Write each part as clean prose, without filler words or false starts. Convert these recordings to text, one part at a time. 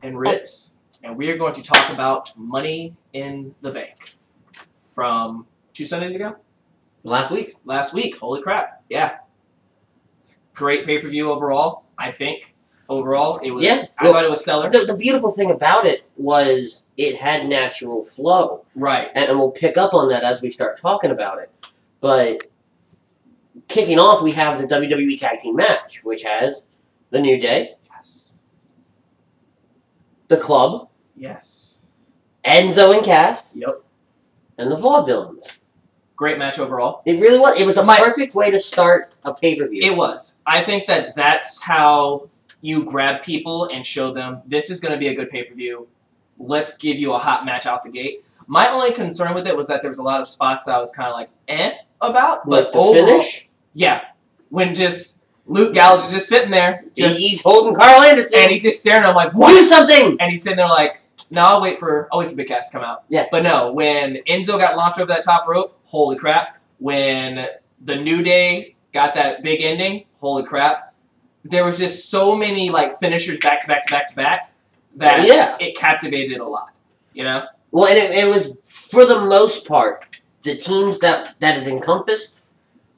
and Ritz, and we are going to talk about Money in the Bank from 2 Sundays ago? Last week. Last week. Holy crap. Yeah. Great pay-per-view overall, I think. Overall, it was. Yeah. I thought it was stellar. The beautiful thing about it was it had natural flow. Right. And we'll pick up on that as we start talking about it. But kicking off, we have the WWE Tag Team match, which has the New Day, Yes. the Club, Yes. Enzo and Cass, Yep. and the Vaudevillains. Great match overall. It really was. It was a perfect way to start a pay-per-view. It was. I think that that's how you grab people and show them this is going to be a good pay-per-view. Let's give you a hot match out the gate. My only concern with it was that there was a lot of spots that I was kind of like, about. But the overall, finish? Yeah. When just Luke Gallows is just sitting there. He's holding Carl Anderson. And he's just staring at him like, what? Do something! And he's sitting there like, no, I'll wait for Big Cass to come out. Yeah. But no, when Enzo got launched over that top rope, holy crap. When the New Day got that big ending, holy crap. There was just so many like finishers back to back to back to back that it captivated a lot. You know? Well, and it was, for the most part, the teams that it encompassed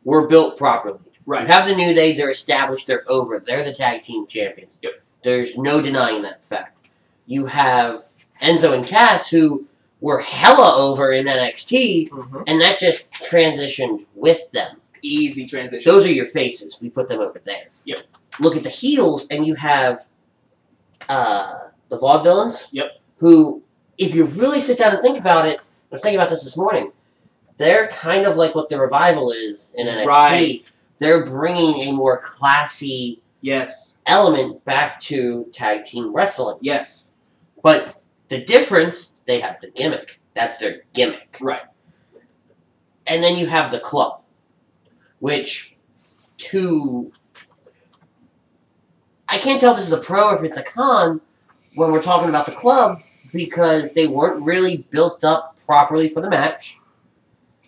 were built properly. Right. You have the New Day, they're established, they're over. They're the tag team champions. Yep. There's no denying that fact. You have Enzo and Cass, who were hella over in NXT, and that just transitioned with them. Easy transition. Those are your faces. We put them over there. Yep. Look at the heels, and you have the Vaudevillains, Yep. who, if you really sit down and think about it, I was thinking about this morning, they're kind of like what the Revival is in NXT. Right. They're bringing a more classy element back to tag team wrestling. Yes. But the difference, they have the gimmick. That's their gimmick. Right. And then you have the Club, which I can't tell if this is a pro or if it's a con when we're talking about the Club, because they weren't really built up properly for the match.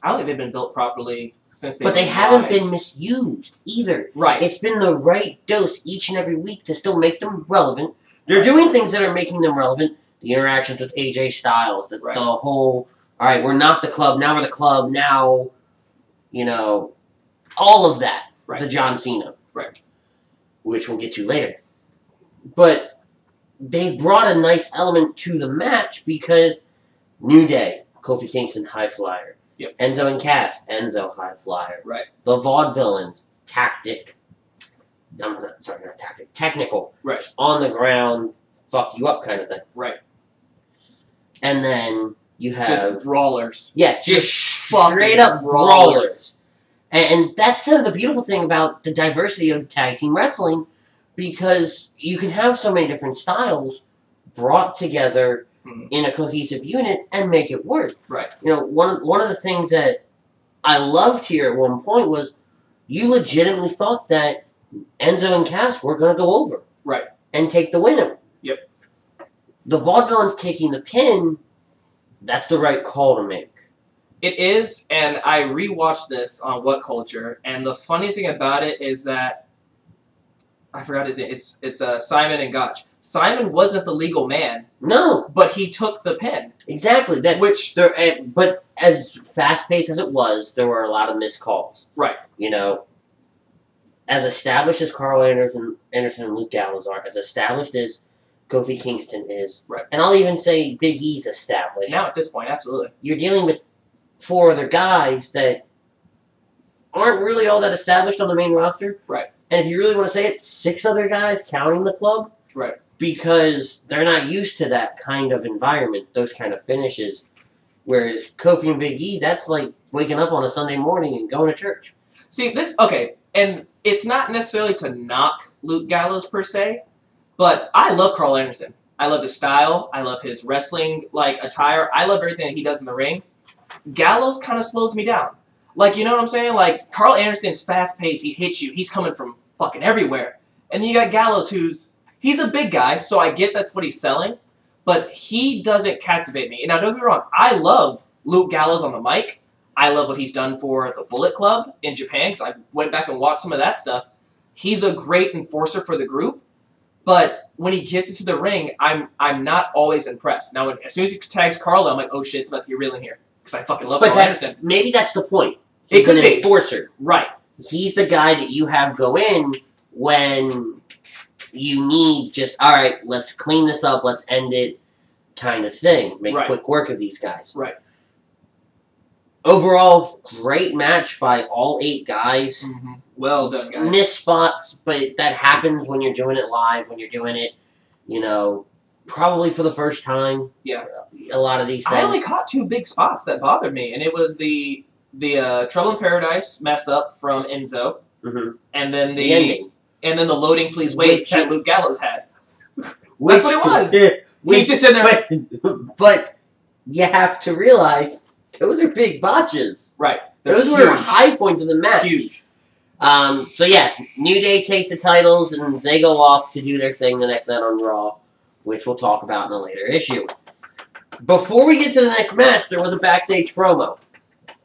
I don't think they've been built properly since they. But they haven't been misused either. Right. It's been the right dose each and every week to still make them relevant. They're doing things that are making them relevant. The interactions with AJ Styles, the whole, all right, we're not the Club, now we're the Club, now, all of that. Right. The John Cena. Right. Which we'll get to later. But they brought a nice element to the match because New Day, Kofi Kingston, High Flyer. Yep. Enzo and Cass, Enzo, High Flyer. Right. The Vaudevillains, technical. Right. On the ground, fuck you up kind of thing. Right. And then you have... Just brawlers. Yeah, just straight up brawlers. And that's kind of the beautiful thing about the diversity of tag team wrestling, because you can have so many different styles brought together in a cohesive unit and make it work. Right. One of the things that I loved here at one point was you legitimately thought that Enzo and Cass were going to go over. Right. And take the win. Yep. The Vaudevillains taking the pin, that's the right call to make. It is, and I rewatched this on What Culture, and the funny thing about it is that I forgot his name. It's Simon and Gotch. Simon wasn't the legal man. No, but he took the pin. Exactly. But as fast paced as it was, there were a lot of missed calls. Right. As established as Carl Anderson and Luke Gallows are, as established as Kofi Kingston is, right. And I'll even say Big E's established. Now at this point, absolutely. You're dealing with 4 other guys that aren't really all that established on the main roster. Right. And if you really want to say it, 6 other guys counting the Club. Right. Because they're not used to that kind of environment, those kind of finishes. Whereas Kofi and Big E, that's like waking up on a Sunday morning and going to church. See, and it's not necessarily to knock Luke Gallows per se, but I love Carl Anderson. I love his style. I love his wrestling attire. I love everything that he does in the ring. Gallows kind of slows me down. You know what I'm saying? Carl Anderson's fast-paced. He hits you. He's coming from fucking everywhere. And then you got Gallows, he's a big guy, so I get that's what he's selling, but he doesn't captivate me. And now, don't get me wrong, I love Luke Gallows on the mic. I love what he's done for the Bullet Club in Japan, because I went back and watched some of that stuff. He's a great enforcer for the group, but when he gets into the ring, I'm not always impressed. Now, as soon as he tags Carlo, I'm like, oh shit, it's about to get real in here. Because I fucking love Carl Anderson. Maybe that's the point. He's an enforcer. Right. He's the guy that you have go in when you need just, all right, let's clean this up, let's end it kind of thing. Make quick work of these guys. Right. Overall, great match by all 8 guys. Mm-hmm. Well done, guys. Missed spots, but that happens when you're doing it live, when you're doing it, you know, probably for the first time. Yeah. A lot of these things. I only caught 2 big spots that bothered me, and it was the Trouble in Paradise mess up from Enzo, and then the ending. And then the loading please wait that Luke Gallows had. That's what it was. He's just in there. But you have to realize those are big botches. Right. Those were high points of the match. Huge. So yeah, New Day takes the titles and they go off to do their thing the next night on Raw, which we'll talk about in a later issue. Before we get to the next match, there was a backstage promo.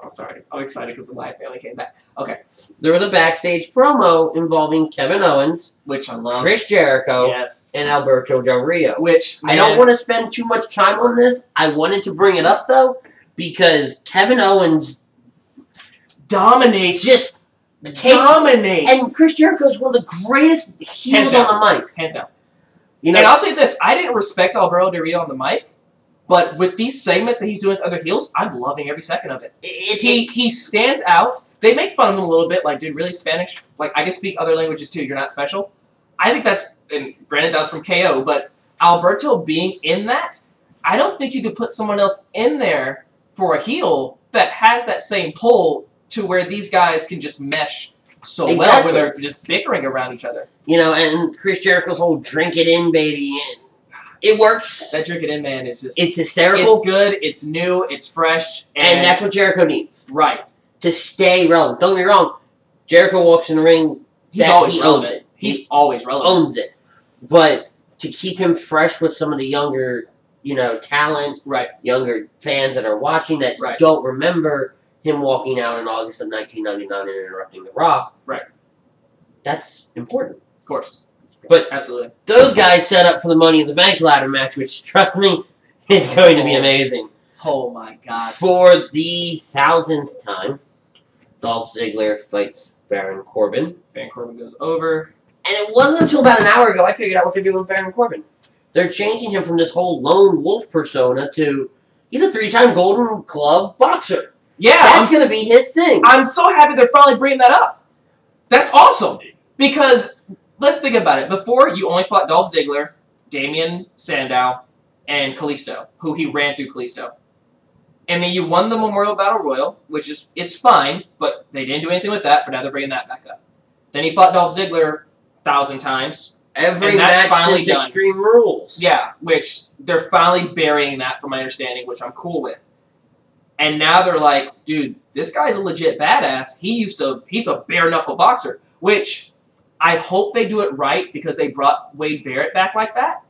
Oh, sorry. I'm excited because the Wyatt family came back. Okay. There was a backstage promo involving Kevin Owens, which I love, Chris Jericho, and Alberto Del Rio. Which, I don't want to spend too much time on this. I wanted to bring it up, though, because Kevin Owens dominates. Just dominates. And Chris Jericho is one of the greatest heels on the mic. Hands down. You know, and I'll tell you this. I didn't respect Alberto Del Rio on the mic. But with these segments that he's doing with other heels, I'm loving every second of it. He stands out. They make fun of him a little bit, like, dude, really Spanish? Like, I can speak other languages too, you're not special? I think that's, and granted that's from KO, but Alberto being in that, I don't think you could put someone else in there for a heel that has that same pull to where these guys can just mesh so well, where they're just bickering around each other. You know, and Chris Jericho's whole drink it in, baby, and it works. That drink it in, man, is just... It's hysterical. It's good, it's new, it's fresh. And that's what Jericho needs. Right. To stay relevant. Don't get me wrong. Jericho walks in the ring. He's always relevant. He's always relevant. Owns it. But to keep him fresh with some of the younger, you know, talent, younger fans that are watching that don't remember him walking out in August of 1999 and interrupting The Rock. Right. That's important. Of course. But absolutely, those guys set up for the Money in the Bank ladder match, which, trust me, is going to be amazing. Oh my God! For the 1000th time, Dolph Ziggler fights Baron Corbin. Baron Corbin goes over. And it wasn't until about an hour ago I figured out what they're doing with Baron Corbin. They're changing him from this whole lone wolf persona to he's a 3-time Golden Glove boxer. Yeah, that's going to be his thing. I'm so happy they're finally bringing that up. That's awesome because. Let's think about it. Before, you only fought Dolph Ziggler, Damien Sandow, and Kalisto, who he ran through Kalisto. And then you won the Memorial Battle Royal, which is, it's fine, but they didn't do anything with that, but now they're bringing that back up. Then he fought Dolph Ziggler 1,000 times. Every match finally since Extreme Rules. Yeah, which they're finally burying that from my understanding, which I'm cool with. And now they're like, dude, this guy's a legit badass. He's a bare-knuckle boxer, which... I hope they do it right because they brought Wade Barrett back like that,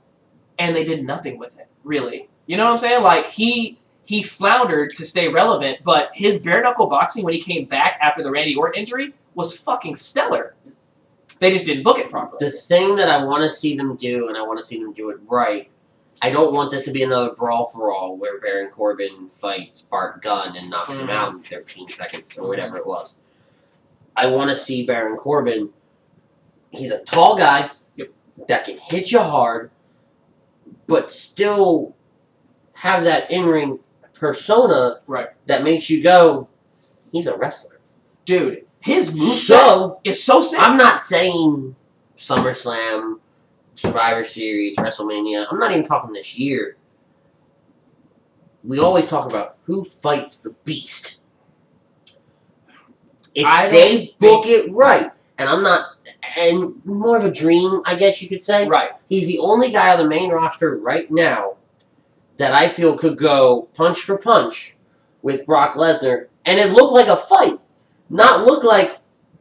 and they did nothing with it, really. You know what I'm saying? Like, he floundered to stay relevant, but his bare-knuckle boxing when he came back after the Randy Orton injury was fucking stellar. They just didn't book it properly. The thing that I want to see them do, and I want to see them do it right, I don't want this to be another Brawl for All where Baron Corbin fights Bart Gunn and knocks him out in 13 seconds or whatever it was. I want to see Baron Corbin... He's a tall guy that can hit you hard, but still have that in-ring persona that makes you go, he's a wrestler. Dude, his moveset is so sick. I'm not saying SummerSlam, Survivor Series, WrestleMania. I'm not even talking this year. We always talk about who fights the beast. If they book it right, and I'm not... And more of a dream, I guess you could say. Right. He's the only guy on the main roster right now that I feel could go punch for punch with Brock Lesnar, and it looked like a fight. Not look like,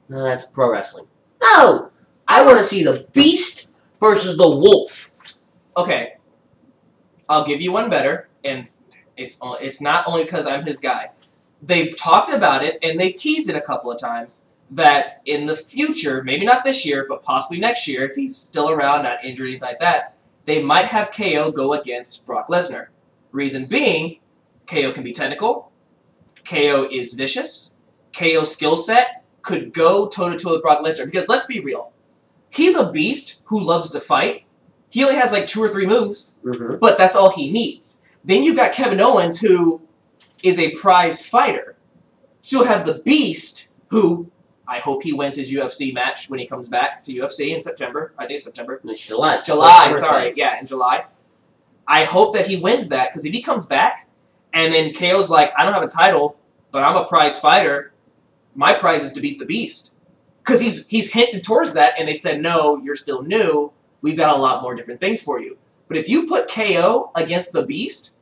no, that's pro wrestling. No! I want to see the Beast versus the Wolf. Okay. I'll give you one better, and it's not only because I'm his guy. They've talked about it, and they've teased it a couple of times, that in the future, maybe not this year, but possibly next year, if he's still around, not injured, anything like that, they might have KO go against Brock Lesnar. Reason being, KO can be technical, KO is vicious, KO's skill set could go toe-to-toe with Brock Lesnar. Because let's be real, he's a beast who loves to fight. He only has like 2 or 3 moves, but that's all he needs. Then you've got Kevin Owens, who is a prize fighter. So you'll have the Beast, who I hope he wins his UFC match when he comes back to UFC in September. I think it's September. It's July. Sorry. Yeah, in July. I hope that he wins that, because if he comes back, and then KO's like, I don't have a title, but I'm a prize fighter, my prize is to beat the Beast. Because he's hinted towards that, and they said, no, you're still new. We've got a lot more different things for you. But if you put KO against the Beast,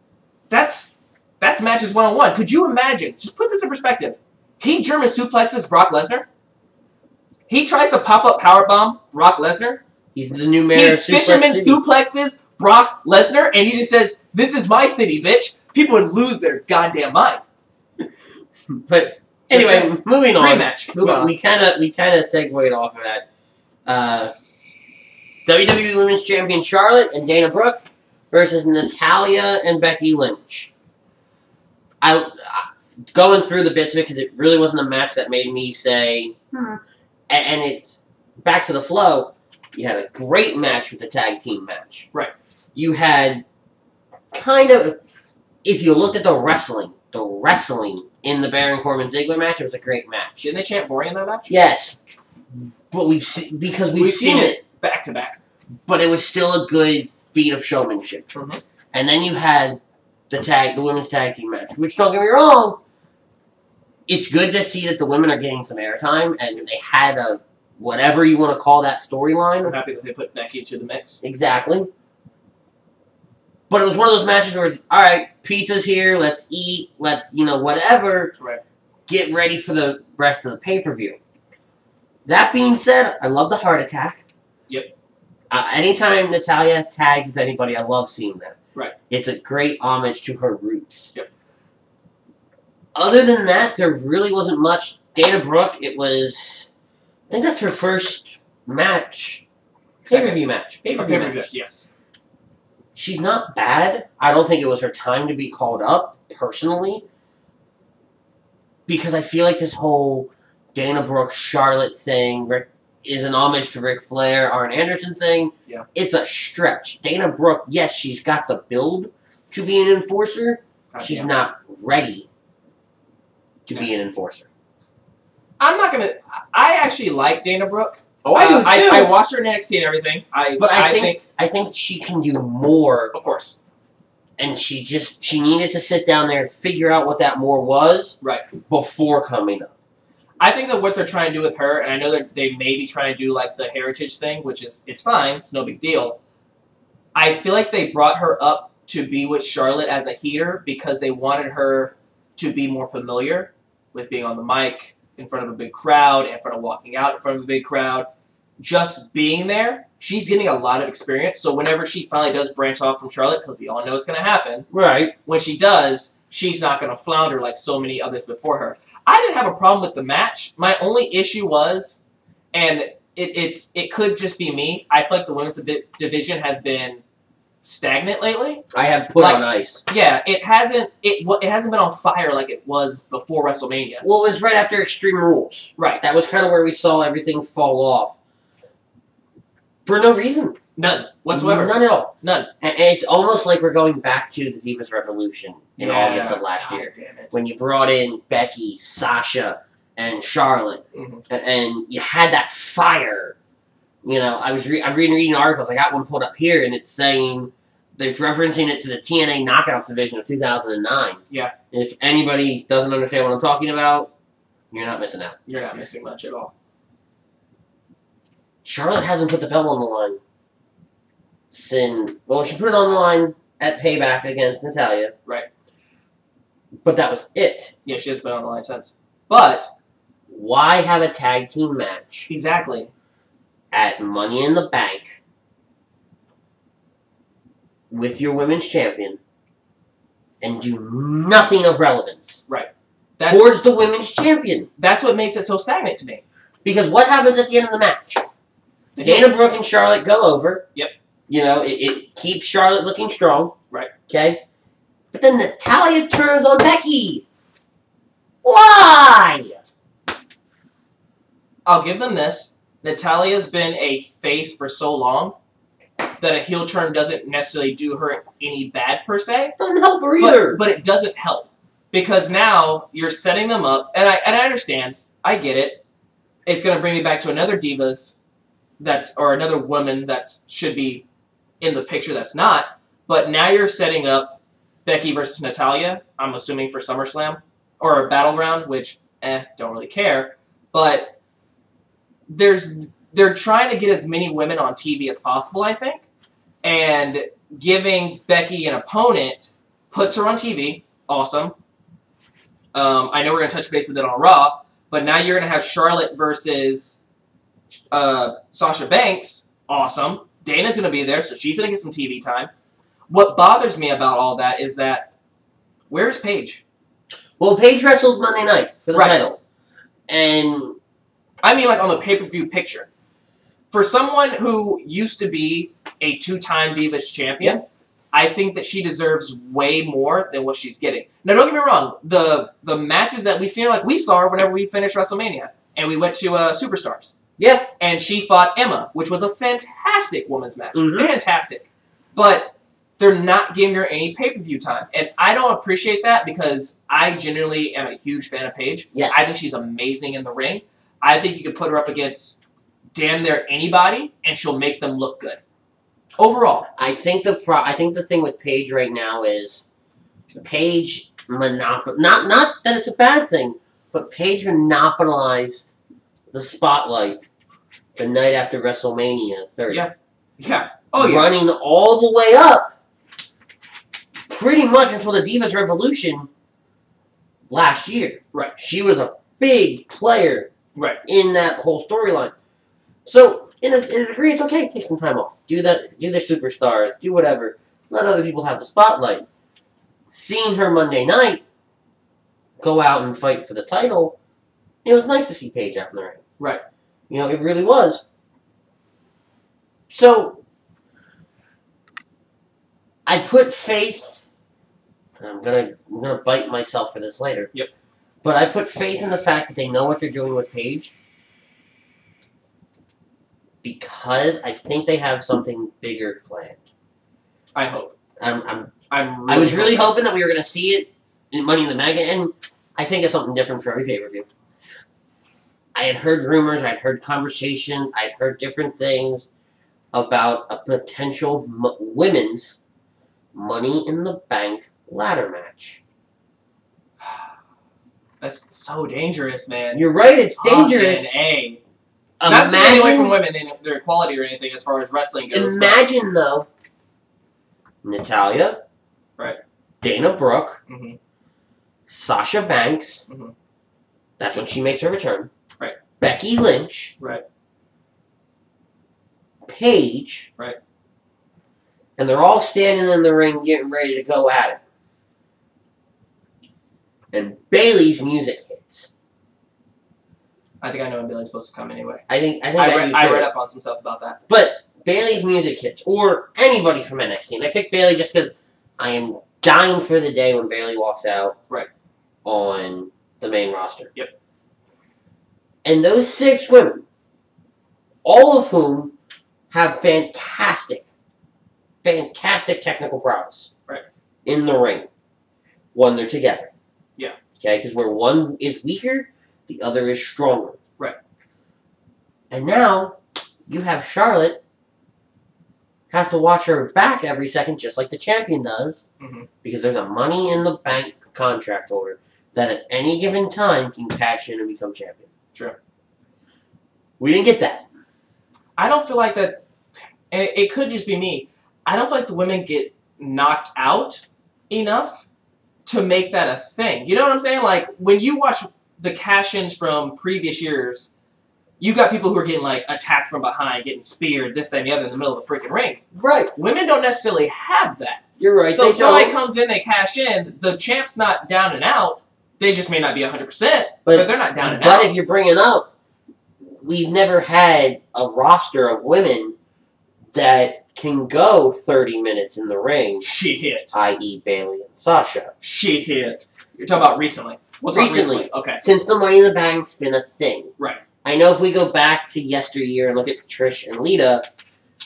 that's matches 1-on-1. Could you imagine? Just put this in perspective. He German suplexes Brock Lesnar. He tries to pop up powerbomb Brock Lesnar. He's the new mayor of Suplex Fisherman City. suplexes Brock Lesnar, and he just says, "This is my city, bitch." People would lose their goddamn mind. But anyway, moving on. Dream match. Move on. We kind of segued off of that. WWE Women's Champion Charlotte and Dana Brooke versus Natalya and Becky Lynch. I going through the bits of it because it really wasn't a match that made me say, and it back to the flow. You had a great match with the tag team match. Right. You had kind of, if you looked at the wrestling in the Baron Corbin Ziggler match, it was a great match. Didn't they chant boring in that match? Yes, but we've seen it back to back. But it was still a good feat of showmanship. And then you had the women's tag team match, which, don't get me wrong, it's good to see that the women are getting some airtime, and they had a whatever you want to call that storyline. I'm happy that they put Becky into the mix. Exactly. But it was one of those matches where it's, all right, pizza's here, let's eat, let's, whatever. Right. Get ready for the rest of the pay-per-view. That being said, I love the heart attack. Yep. Anytime Natalya tags with anybody, I love seeing that. Right. It's a great homage to her roots. Yep. Other than that, there really wasn't much. Dana Brooke, I think that's her first match. Pay-per-view match. Pay-per-view match. Yes. She's not bad. I don't think it was her time to be called up, personally. Because I feel like this whole Dana Brooke, Charlotte thing is an homage to Ric Flair, Arn Anderson thing. Yeah. It's a stretch. Dana Brooke, yes, she's got the build to be an enforcer. She's not ready to be an enforcer. I'm not going to... I actually like Dana Brooke. Oh, I do too. I watched her in NXT and everything. I think she can do more. Of course. And she needed to sit down there and figure out what that more was. Right. Before coming up. I think that what they're trying to do with her, and I know that they may be trying to do like the heritage thing, which is, it's fine, it's no big deal. I feel like they brought her up to be with Charlotte as a heater because they wanted her to be more familiar with being on the mic, in front of a big crowd, in front of walking out in front of a big crowd. Just being there, she's getting a lot of experience, so whenever she finally does branch off from Charlotte, because we all know it's going to happen, right? When she does, she's not going to flounder like so many others before her. I didn't have a problem with the match. My only issue was, and it could just be me, I feel like the women's division has been stagnant lately. I have put on ice. Yeah, it hasn't been on fire like it was before WrestleMania. Well, it was right after Extreme Rules. Right. That was kind of where we saw everything fall off. For no reason. None whatsoever. None at all. None. And it's almost like we're going back to the Divas Revolution in August of last year. Damn it. When you brought in Becky, Sasha, and Charlotte. And you had that fire. I'm reading articles. I got one pulled up here, and it's saying they're referencing it to the TNA Knockouts division of 2009. Yeah. And if anybody doesn't understand what I'm talking about, you're not missing out. You're not missing much at all. Charlotte hasn't put the belt on the line since... Well, she put it on the line at Payback against Natalya. Right. But that was it. Yeah, she has been on the line since. But... why have a tag team match? Exactly. At Money in the Bank with your women's champion and do nothing of relevance. Right. Towards the women's champion. That's what makes it so stagnant to me. Because what happens at the end of the match? Dana Brooke and Charlotte go over. Yep. You know, it keeps Charlotte looking strong. Right. Okay? But then Natalya turns on Becky. Why? I'll give them this. Natalya's been a face for so long that a heel turn doesn't necessarily do her any bad per se. Doesn't help her either. But it doesn't help. Because now you're setting them up, and I understand. I get it. It's going to bring me back to another Divas or another woman that should be in the picture that's not. But now you're setting up Becky versus Natalya, I'm assuming for SummerSlam, or Battleground, which, don't really care. But they're trying to get as many women on TV as possible, I think. And giving Becky an opponent puts her on TV. Awesome. I know we're going to touch base with it on Raw, but now you're going to have Charlotte versus Sasha Banks. Awesome. Dana's going to be there, so she's going to get some TV time. What bothers me about all that is that, where's Paige? Well, Paige wrestled Monday night for the title. And I mean, like, on the pay-per-view picture. For someone who used to be a 2-time Divas champion, I think that she deserves way more than what she's getting. Now, don't get me wrong. The matches that we see, like, we saw her whenever we finished WrestleMania, and we went to Superstars. Yeah. And she fought Emma, which was a fantastic women's match. Mm-hmm. Fantastic. But they're not giving her any pay-per-view time. And I don't appreciate that because I genuinely am a huge fan of Paige. Yes. I think she's amazing in the ring. I think you could put her up against damn near anybody, and she'll make them look good. Overall. I think the thing with Paige right now is Paige not that it's a bad thing, but Paige monopolized the spotlight the night after WrestleMania 30. Yeah. Yeah. Oh, yeah. Running all the way up pretty much until the Divas Revolution last year. Right. She was a big player in that whole storyline. So, in a degree, it's okay to take some time off. Do the Superstars, do whatever. Let other people have the spotlight. Seeing her Monday night go out and fight for the title, it was nice to see Paige out in the ring. Right. You know, it really was. So, I put faith, and I'm gonna bite myself for this later. Yep. But I put faith in the fact that they know what they're doing with Paige, because I think they have something bigger planned. I hope. I was really hoping that we were going to see it in Money in the Bank, and I think it's something different for every pay-per-view. I had heard rumors, I had heard conversations, I had heard different things about a potential women's Money in the Bank ladder match. That's so dangerous, man. You're right, it's dangerous. Not taking away from women in their equality or anything as far as wrestling goes. Imagine, though, Natalya, Dana Brooke, Sasha Banks, that's when she makes her return, Becky Lynch, Paige, and they're all standing in the ring getting ready to go at it. And Bayley's music hits. I think I know when Bayley's supposed to come anyway. I read up on some stuff about that. But Bayley's music hits, or anybody from NXT. And I picked Bayley just because I am dying for the day when Bayley walks out on the main roster. Yep. And those 6 women, all of whom have fantastic technical prowess in the ring when they're together. Yeah. Okay, because where one is weaker, the other is stronger. Right. And now, you have Charlotte has to watch her back every second, just like the champion does, because there's a Money in the Bank contract holder that at any given time can cash in and become champion. True. We didn't get that. I don't feel like that, and it could just be me, I don't feel like the women get knocked out enough to make that a thing. You know what I'm saying? Like, when you watch the cash-ins from previous years, you got people who are getting, like, attacked from behind, getting speared, this, that, and the other in the middle of the freaking ring. Right. Women don't necessarily have that. You're right. So somebody comes in, they cash in, the champ's not down and out. They just may not be 100%, but they're not down and out. But if you're bringing up, we've never had a roster of women that can go 30 minutes in the ring, Shit. i.e. Bailey and Sasha. Shit. You're talking about recently. We'll talk recently. Okay. Since the Money in the Bank's been a thing. Right. I know if we go back to yesteryear and look at Trish and Lita,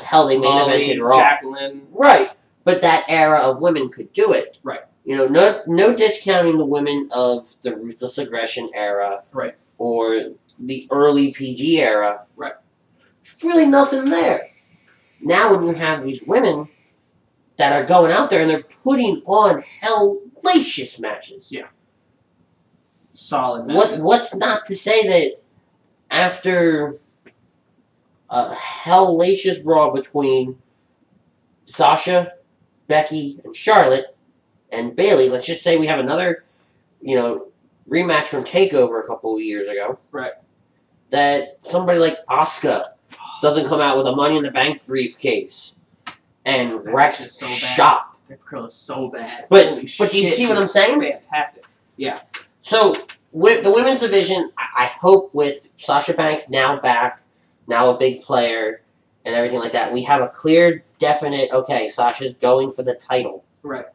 hell, they main evented Raw. Jacqueline. Right. But that era of women could do it. Right. You know, no discounting the women of the Ruthless Aggression era. Right. Or the early PG era. Right. There's really nothing there. Now when you have these women that are going out there and they're putting on hellacious matches. Yeah. Solid matches. What's not to say that after a hellacious brawl between Sasha, Becky, and Charlotte, and Bailey, let's just say we have another, rematch from TakeOver a couple of years ago. Right. That somebody like Asuka doesn't come out with a Money in the Bank briefcase and wrecks so shop. That girl is so bad. But do you see what I'm saying? Fantastic. Yeah. So, with the women's division, I hope with Sasha Banks now back, now a big player, and everything like that, we have a clear, definite, okay, Sasha's going for the title. Right.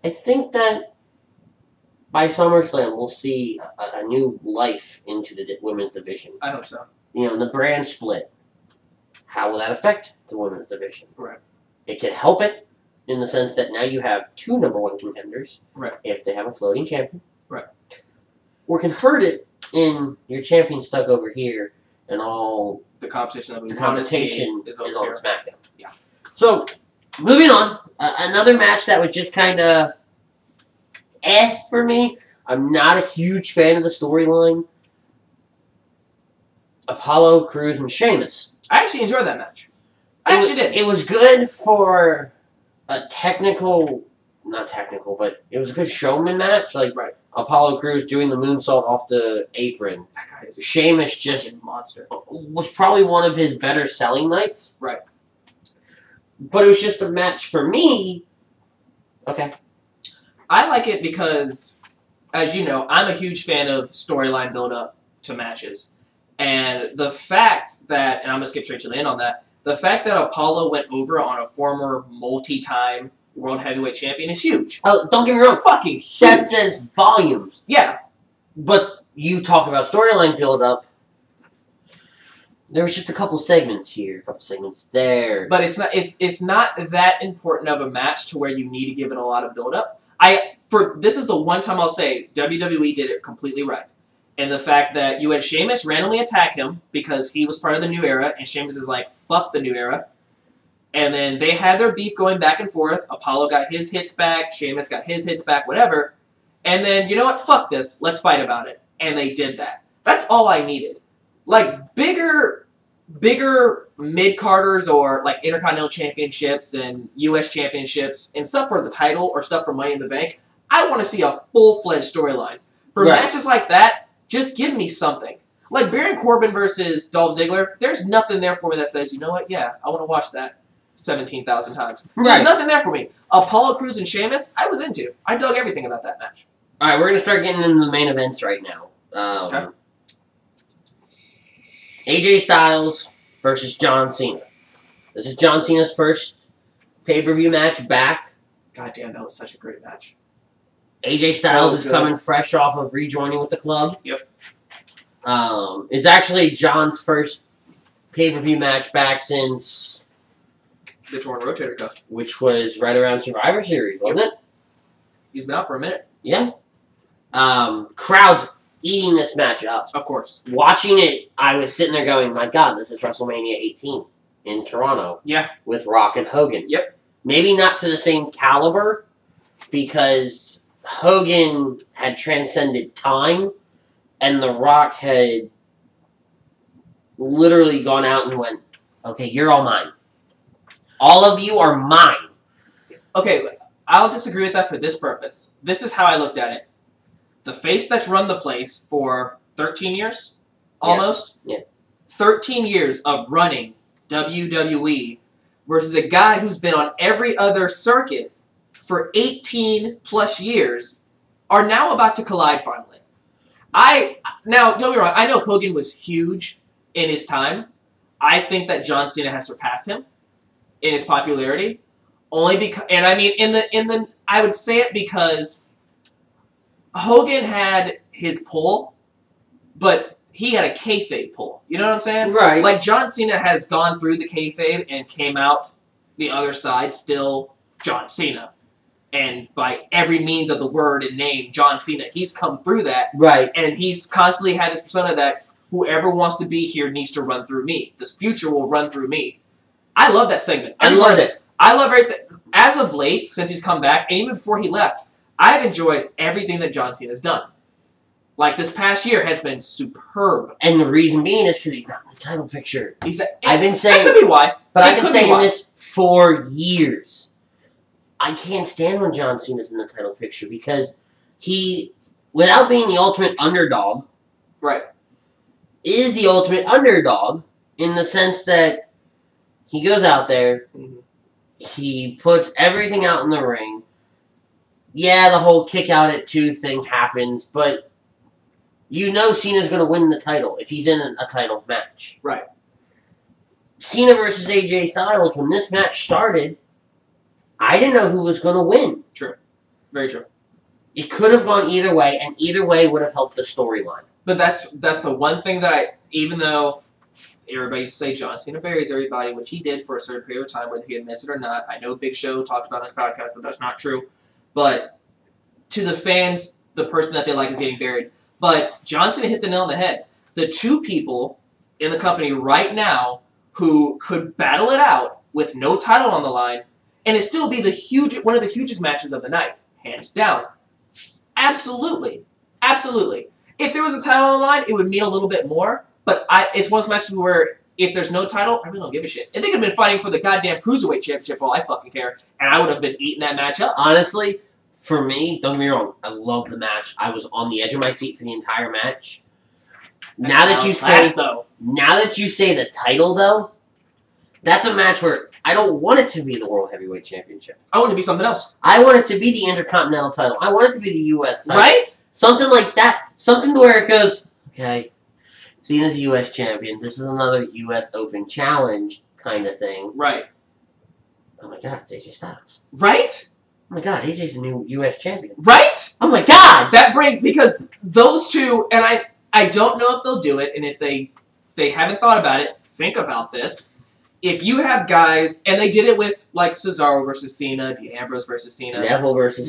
I think that by SummerSlam, we'll see a new life into the women's division. I hope so. The brand split. How will that affect the women's division? Right. It could help it in the sense that now you have 2 #1 contenders. Right. If they have a floating champion. Right. Or can hurt it in your champion stuck over here and all the competition that we the want to see competition is on here. SmackDown. Yeah. So, moving on. Another match that was just kind of for me. I'm not a huge fan of the storyline. Apollo Crews and Sheamus. I actually enjoyed that match. I actually did. It was good for a not technical, but it was a good showman match. Like right. Apollo Crews doing the moonsault off the apron. That guy is Sheamus just a monster. Was probably one of his better selling nights. Right. But it was just a match for me. Okay. I like it because, as you know, I'm a huge fan of storyline build-up to matches. And the fact that, and I'm going to skip straight to the end on that, the fact that Apollo went over on a former multi-time World Heavyweight Champion is huge. Oh, don't get me wrong. Fucking huge. That says volumes. Yeah. But you talk about storyline build-up. There was just a couple segments here, a couple segments there. But it's not that important of a match to where you need to give it a lot of build-up. This is the one time I'll say WWE did it completely right. And the fact that you had Sheamus randomly attack him because he was part of the New Era, and Sheamus is like, fuck the New Era. And then they had their beef going back and forth. Apollo got his hits back, Sheamus got his hits back, whatever. And then, you know what, fuck this, let's fight about it. And they did that. That's all I needed. Like, bigger mid-carders or, like, Intercontinental Championships and U.S. Championships and stuff for the title or stuff for Money in the Bank, I want to see a full-fledged storyline. For matches like that, just give me something. Like Baron Corbin versus Dolph Ziggler, there's nothing there for me that says, you know what, yeah, I want to watch that 17,000 times. Right. There's nothing there for me. Apollo Crews and Sheamus, I was into. I dug everything about that match. All right, we're going to start getting into the main events right now. Okay. AJ Styles versus John Cena. This is John Cena's first pay-per-view match back. God damn, that was such a great match. AJ Styles is coming fresh off of rejoining with the club. Yep. It's actually John's first pay-per-view match back since the torn rotator cuff, which was right around Survivor Series, wasn't it? He's been out for a minute. Yeah. Crowds eating this match up. Of course. Watching it, I was sitting there going, my God, this is WrestleMania 18 in Toronto. Yeah. With Rock and Hogan. Yep. Maybe not to the same caliber, because Hogan had transcended time, and The Rock had literally gone out and went, okay, you're all mine. All of you are mine. Okay, I'll disagree with that for this purpose. This is how I looked at it. The face that's run the place for 13 years, almost. Yeah. 13 years of running WWE versus a guy who's been on every other circuit for 18 plus years are now about to collide finally. Now, don't get me wrong, I know Hogan was huge in his time. I think that John Cena has surpassed him. in his popularity, only because, and I mean, I would say it because Hogan had his pull, but he had a kayfabe pull. You know what I'm saying? Right. Like, John Cena has gone through the kayfabe and came out the other side still John Cena. And by every means of the word and name, John Cena, he's come through that. Right. And he's constantly had this persona that whoever wants to be here needs to run through me. This future will run through me. I love that segment. I love it. I love everything. As of late, since he's come back, and even before he left, I've enjoyed everything that John Cena has done. Like, this past year has been superb. And the reason being is because he's not in the title picture. I've been saying... That could be why. But I've been saying this for years. I can't stand when John Cena's in the title picture because he, without being the ultimate underdog... Right. Is the ultimate underdog in the sense that he goes out there, he puts everything out in the ring. Yeah, the whole kick out at 2 thing happens, but you know Cena's going to win the title if he's in a title match. Right. Cena versus AJ Styles, when this match started, I didn't know who was going to win. True. Very true. It could have gone either way, and either way would have helped the storyline. But that's the one thing that even though everybody used to say John Cena buries everybody, which he did for a certain period of time, whether he admits it or not. I know Big Show talked about on his podcast that that's not true. But to the fans, the person that they like is getting buried. But John Cena hit the nail on the head. The 2 people in the company right now who could battle it out with no title on the line, and it still be one of the hugest matches of the night, hands down. Absolutely. Absolutely. If there was a title on the line, it would mean a little bit more, but it's one of those matches where if there's no title, I really don't give a shit. If they could have been fighting for the goddamn Cruiserweight Championship, all I fucking care, and I would have been eating that match up. Honestly, for me, don't get me wrong, I love the match. I was on the edge of my seat for the entire match. Now that you say the title, though, that's a match where I don't want it to be the World Heavyweight Championship. I want it to be something else. I want it to be the Intercontinental title. I want it to be the U.S. title. Right? Something like that. Something to where it goes, okay, Cena's a U.S. champion. This is another U.S. Open Challenge kind of thing. Right. Oh my god, it's AJ Styles. Right? Oh my god, AJ's the new U.S. champion. Right? Oh my god! That brings, because those 2, and I don't know if they'll do it, and if they haven't thought about it, think about this. If you have guys, and they did it with, like, Cesaro versus Cena, Dean Ambrose versus Cena. Neville versus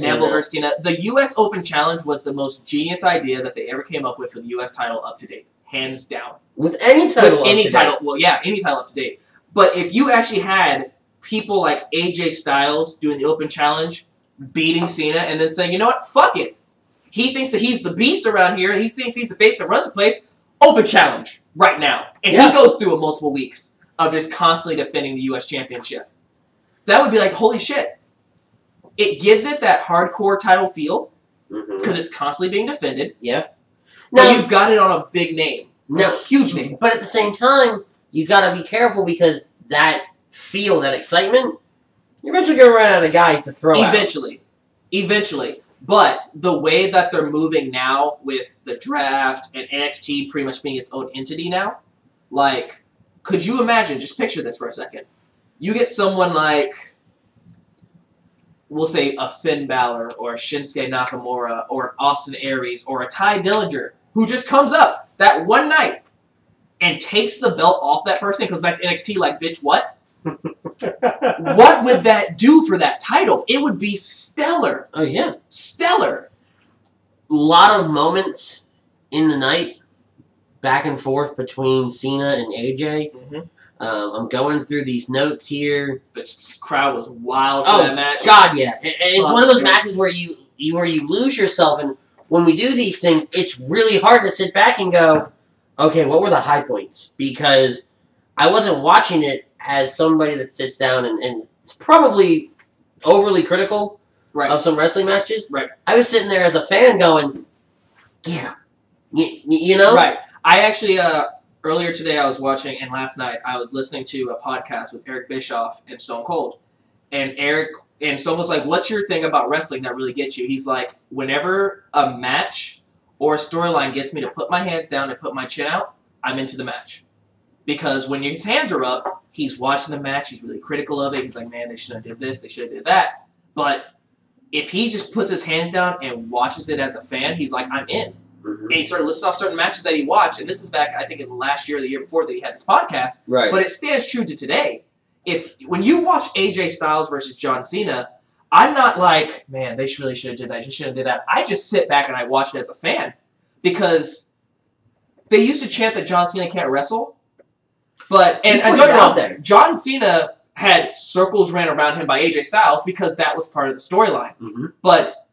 Cena. The U.S. Open Challenge was the most genius idea that they ever came up with for the U.S. title up to date. Hands down. With any title Well, yeah, any title up to date. But if you actually had people like AJ Styles doing the Open Challenge, beating Cena, and then saying, you know what, fuck it. He thinks that he's the beast around here. He thinks he's the face that runs the place. Open Challenge right now. And he goes through it multiple weeks of just constantly defending the U.S. Championship. That would be like, holy shit. It gives it that hardcore title feel because it's constantly being defended. Yeah. Now you've got it on a big name. No, huge name. But at the same time, you got to be careful because that feel, that excitement, you're eventually going to run out of guys to throw out. Eventually. But the way that they're moving now with the draft and NXT pretty much being its own entity now, like, could you imagine, just picture this for a second. You get someone like, we'll say a Finn Balor or a Shinsuke Nakamura or an Austin Aries or a Ty Dillinger who just comes up that one night and takes the belt off that person and goes back to NXT like, bitch, what? What would that do for that title? It would be stellar. Oh, yeah. Stellar. A lot of moments in the night back and forth between Cena and AJ. I'm going through these notes here. The crowd was wild for that match. God, yeah. It's one of those matches where you lose yourself, and when we do these things, it's really hard to sit back and go, okay, what were the high points? Because I wasn't watching it as somebody that sits down and is probably overly critical of some wrestling matches. Right. I was sitting there as a fan going, yeah. You know? Right. I actually, earlier today I was watching, and last night I was listening to a podcast with Eric Bischoff and Stone Cold. And Stone was like, what's your thing about wrestling that really gets you? He's like, whenever a match or a storyline gets me to put my hands down and put my chin out, I'm into the match. Because when his hands are up, he's watching the match. He's really critical of it. He's like, man, they should have did this. They should have did that. But if he just puts his hands down and watches it as a fan, he's like, I'm in. Mm-hmm. And he started listing off certain matches that he watched. And this is back, I think, in last year or the year before that he had this podcast. Right. But it stands true to today. When you watch AJ Styles versus John Cena, I'm not like, man, they really should have did that. Just should have did that. I just sit back and I watch it as a fan. Because they used to chant that John Cena can't wrestle. But, and don't get me wrong, John Cena had circles ran around him by AJ Styles because that was part of the storyline. Mm-hmm. But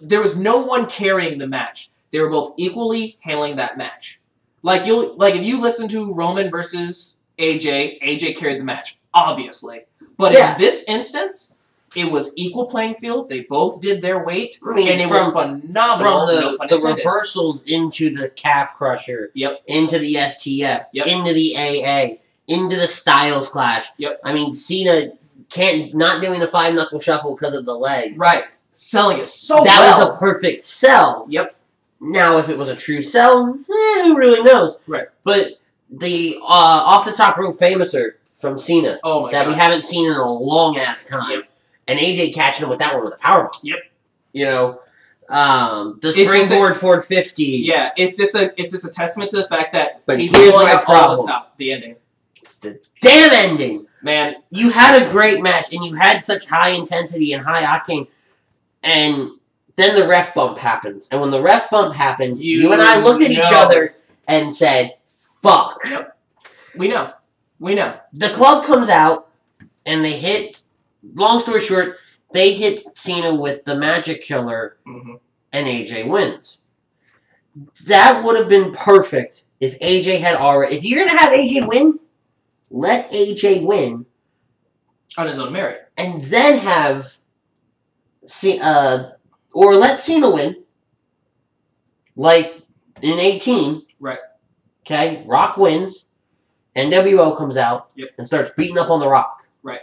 there was no one carrying the match. They were both equally handling that match. Like if you listen to Roman versus AJ carried the match, obviously. But in this instance, it was equal playing field. They both did their weight, and it was phenomenal. From the reversals into the calf crusher, into the STF, into the AA, into the Styles Clash. I mean, Cena not doing the 5-knuckle shuffle because of the leg. Right. Selling it so well. That was a perfect sell. Now, if it was a true sell, who really knows? Right. But the off the top rope famouser from Cena that we haven't seen in a long ass time. And AJ catching him with that one with a powerbomb. You know, the springboard 450. Yeah, it's just a testament to the fact that he's pulling out all the stuff. The ending. The damn ending. Man. You had a great match, and you had such high intensity and high octane, and then the ref bump happens. And when the ref bump happened, you and I looked at each other and said, fuck. We know. The club comes out, and they hit... Long story short, they hit Cena with the Magic Killer, and AJ wins. That would have been perfect if AJ had already... If you're going to have AJ win, let AJ win. On his own merit. And then have... or let Cena win. Like, in 18. Right. Okay? Rock wins. NWO comes out and starts beating up on The Rock. Right.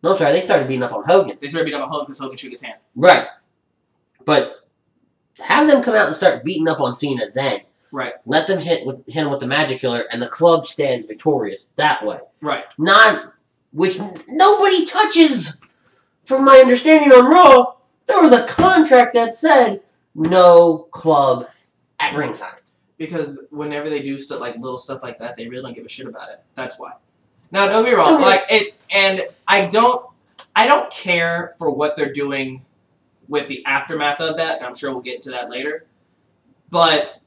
No, sorry, they started beating up on Hogan. They started beating up on Hogan because Hogan shook his hand. Right. But have them come out and start beating up on Cena then. Right. Let them hit him with the Magic Killer, and the club stand victorious that way. Right. Not, which nobody touches, from my understanding on Raw, there was a contract that said no club at ringside. Because whenever they do little stuff like that, they really don't give a shit about it. That's why. Now, don't be wrong. And I don't care for what they're doing with the aftermath of that. And I'm sure we'll get into that later. But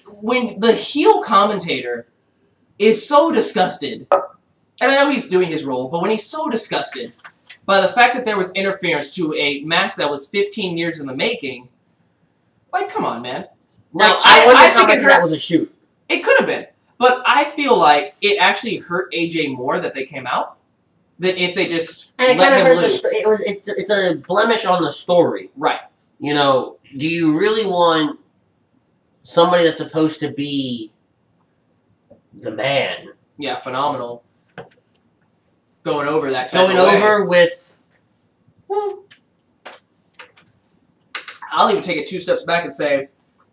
when the heel commentator is so disgusted, and I know he's doing his role, but when he's so disgusted by the fact that there was interference to a match that was 15 years in the making, come on, man. Now, I wonder how much that was a shoot. It could have been. But I feel like it actually hurt AJ more that they came out than if they just let him loose. It's a blemish on the story. Right. You know, do you really want somebody that's supposed to be the man? Yeah, phenomenal. Going over that type Going of way. over with... Well, I'll even take it 2 steps back and say,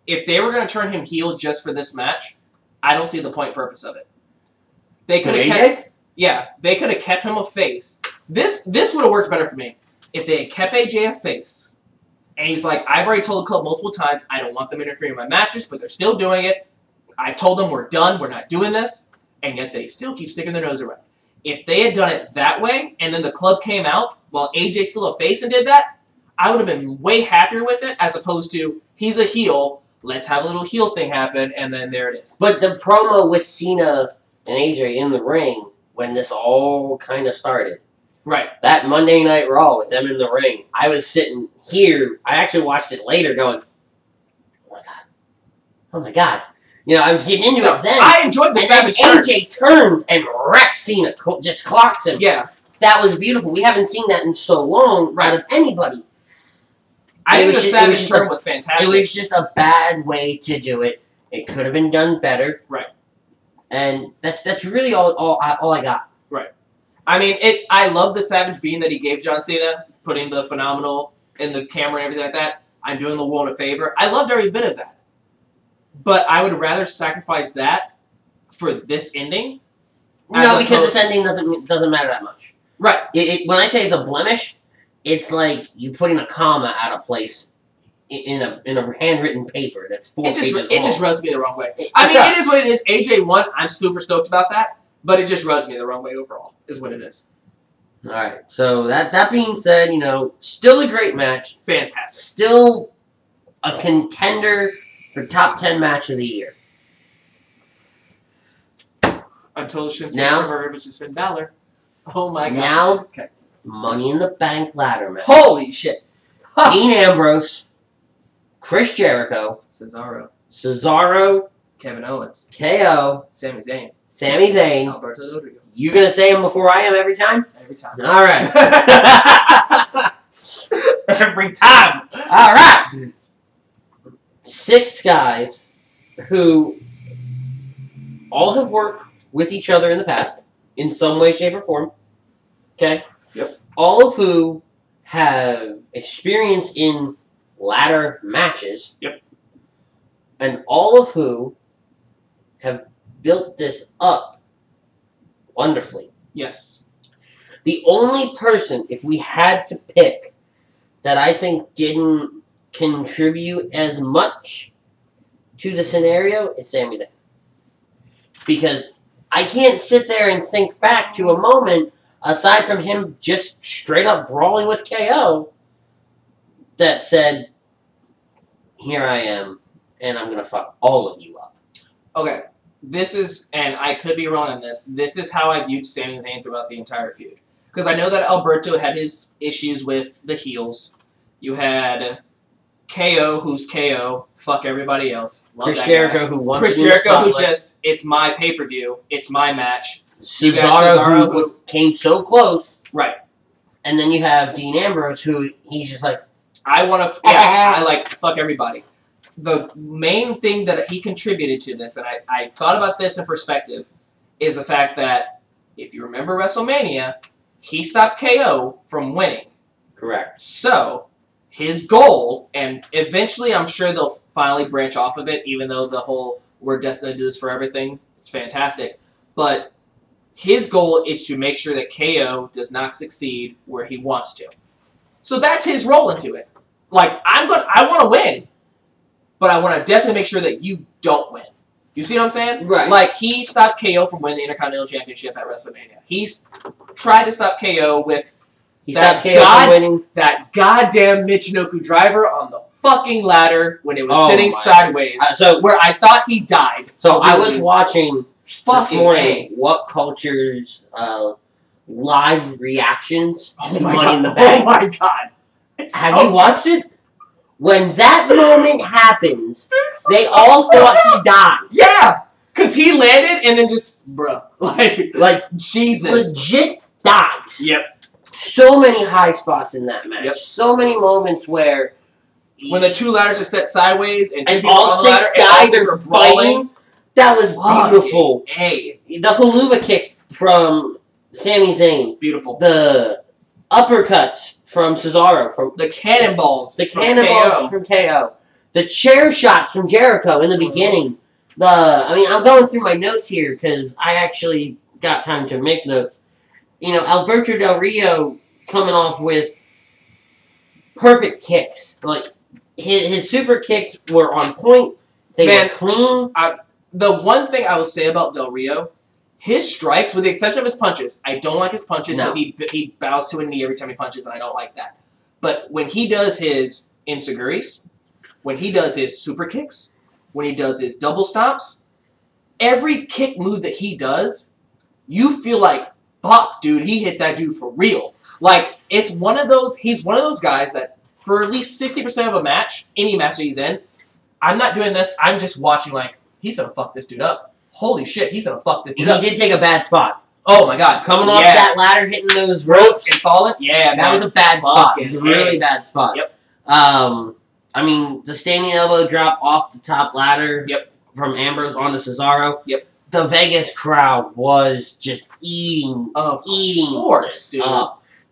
if they were going to turn him heel just for this match... I don't see the point purpose of it. They could have kept him a face. This would have worked better for me if they had kept AJ a face. And he's like, I've already told the club multiple times I don't want them interfering in my matches, but they're still doing it. I've told them we're done, we're not doing this, and yet they still keep sticking their nose around. If they had done it that way, and then the club came out while AJ's still a face and did that, I would have been way happier with it as opposed to he's a heel. Let's have a little heel thing happen, and then there it is. But the promo with Cena and AJ in the ring, when this all kind of started. Right. That Monday Night Raw with them in the ring, I was sitting here. I actually watched it later going, oh my God. Oh my God. You know, I was getting into it then. I enjoyed the savage turn. And AJ turns and wrecks Cena, just clocks him. Yeah. That was beautiful. We haven't seen that in so long out of anybody. I think the savage turn was fantastic. It was just a bad way to do it. It could have been done better. Right. And that's really all I got. Right. I mean, I love the savage being that he gave John Cena, putting the phenomenal in the camera and everything like that. I'm doing the world a favor. I loved every bit of that. but I would rather sacrifice that for this ending. No, because this ending doesn't matter that much. Right. When I say it's a blemish, it's like you putting a comma out of place in a handwritten paper that's 4 pages long. It just rubs me the wrong way. I mean, it is what it is. AJ won. I'm super stoked about that, but it just rubs me the wrong way overall, is what it is. All right. So that being said, still a great match. Fantastic. Still a contender for top 10 match of the year. Until Shinsuke Nakamura versus Finn Balor. Oh my god. Now, Money in the Bank ladder match. Holy shit. Dean Ambrose, Chris Jericho, Cesaro, Kevin Owens, KO, Sami Zayn, Alberto Del Rio. You gonna say him before I am every time? Every time. All right. Every time. All right. 6 guys who all have worked with each other in the past in some way, shape, or form. Okay? Yep. All of who have experience in ladder matches. Yep. And all of who have built this up wonderfully. Yes. The only person, if we had to pick, that I think didn't contribute as much to the scenario is Sami Zayn. Because I can't sit there and think back to a moment, aside from him just straight up brawling with KO, that said, here I am, and I'm going to fuck all of you up. Okay. This is, and I could be wrong on this, this is how I viewed Sami Zayn throughout the entire feud. Because I know that Alberto had his issues with the heels. You had KO, who's KO, fuck everybody else. Love Chris Jericho, who wants Chris Jericho, who's just, it's my pay-per-view, it's my match. Cesaro, who came so close. Right. And then you have Dean Ambrose, who he's just like, I want to, I like to fuck everybody. The main thing that he contributed to this, and I thought about this in perspective, is the fact that, if you remember WrestleMania, he stopped KO from winning. Correct. So, his goal, and eventually I'm sure they'll finally branch off of it, even though the whole we're destined to do this for everything, it's fantastic. But his goal is to make sure that KO does not succeed where he wants to. So that's his role into it. Like, I want to win, but I want to definitely make sure that you don't win. You see what I'm saying? Right. Like, he stopped KO from winning the Intercontinental Championship at WrestleMania. He's tried to stop KO with that goddamn Michinoku driver on the fucking ladder when it was sitting sideways, where I thought he died. So I was watching this morning What Culture's live reactions to Money in the Bank. Oh my god. Have you watched it? When that moment happens, they all thought he died. Yeah! Because he landed and then just, bruh. Like Jesus. Legit dies. Yep. So many high spots in that match. Yep. So many moments where... When the 2 ladders are set sideways and all 6 guys are fighting. That was beautiful. Hey. The haluva kicks from Sami Zayn. Beautiful. The uppercuts from Cesaro. From the cannonballs. From KO. The chair shots from Jericho in the beginning. I'm going through my notes here because I actually got time to make notes. Alberto Del Rio coming off with perfect kicks. Like, his super kicks were on point. They were clean. The one thing I will say about Del Rio, his strikes, with the exception of his punches, I don't like his punches because he bows to a knee every time he punches, and I don't like that. But when he does his ensiguris, when he does his super kicks, when he does his double stomps, every kick move that he does, you feel like, fuck, dude, he hit that dude for real. Like, he's one of those guys that, for at least 60% of a match, any match that he's in, I'm not doing this, I'm just watching like, he's gonna fuck this dude up. Holy shit, he's gonna fuck this dude up. He did take a bad spot. Oh my god. Coming off that ladder, hitting those ropes and falling? Yeah, that was a bad spot. It was a really bad spot. Yep. The standing elbow drop off the top ladder from Ambrose onto Cesaro. Yep. The Vegas crowd was just eating course, dude.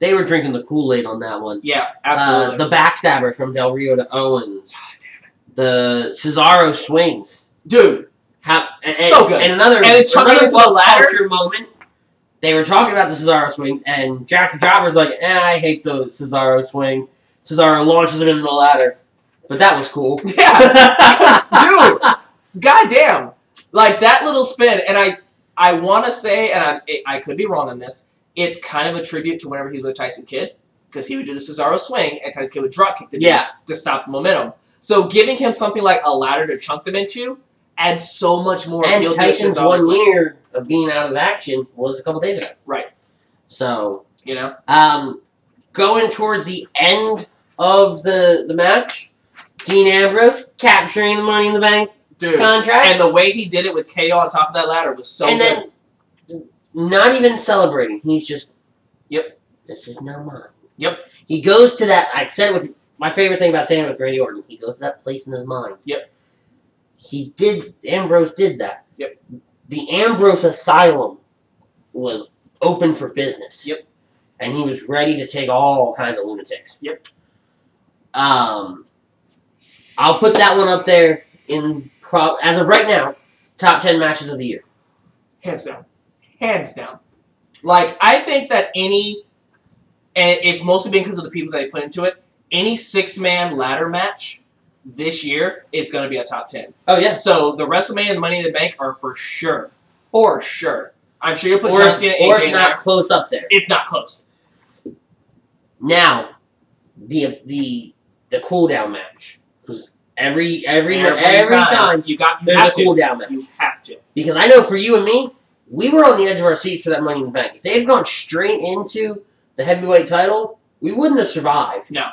They were drinking the Kool-Aid on that one. Yeah, absolutely. The backstabber from Del Rio to Owens. God damn it. The Cesaro swings. Dude, so good. And another pop culture moment. They were talking about the Cesaro swings, and Jack the Jobber's like, I hate the Cesaro swing. Cesaro launches him into the ladder. But that was cool. Yeah. Dude, goddamn. Like, that little spin, and I want to say, and I could be wrong on this, it's kind of a tribute to whenever he was with Tyson Kidd, because he would do the Cesaro swing, and Tyson Kidd would drop kick the dude to stop the momentum. So giving him something like a ladder to chunk them into adds so much more appeal to the Tyson's Cesaro swing. 1 year of being out of action was a couple days ago. Right. So, you know? Going towards the end of the match, Dean Ambrose capturing the Money in the Bank contract. And the way he did it with KO on top of that ladder was so good. And then, not even celebrating. He's just, this is now mine. Yep. He goes to that, I said it with, my favorite thing about saying it with Randy Orton, he goes to that place in his mind. Yep. Ambrose did that. Yep. The Ambrose Asylum was open for business. Yep. And he was ready to take all kinds of lunatics. Yep. I'll put that one up there in, as of right now, top 10 matches of the year. Hands down. Hands down. Like, I think that any, and it's mostly because of the people that they put into it, any 6-man ladder match this year is going to be a top 10. Oh, yeah. So the WrestleMania and the Money in the Bank are for sure. For sure. I'm sure you'll put John Cena and AJ or if not close up there. If not close. Now, the cool down match. Because every time you have there's a cool down match. You have to. Because I know for you and me, we were on the edge of our seats for that Money in the Bank. If they had gone straight into the heavyweight title, we wouldn't have survived. No.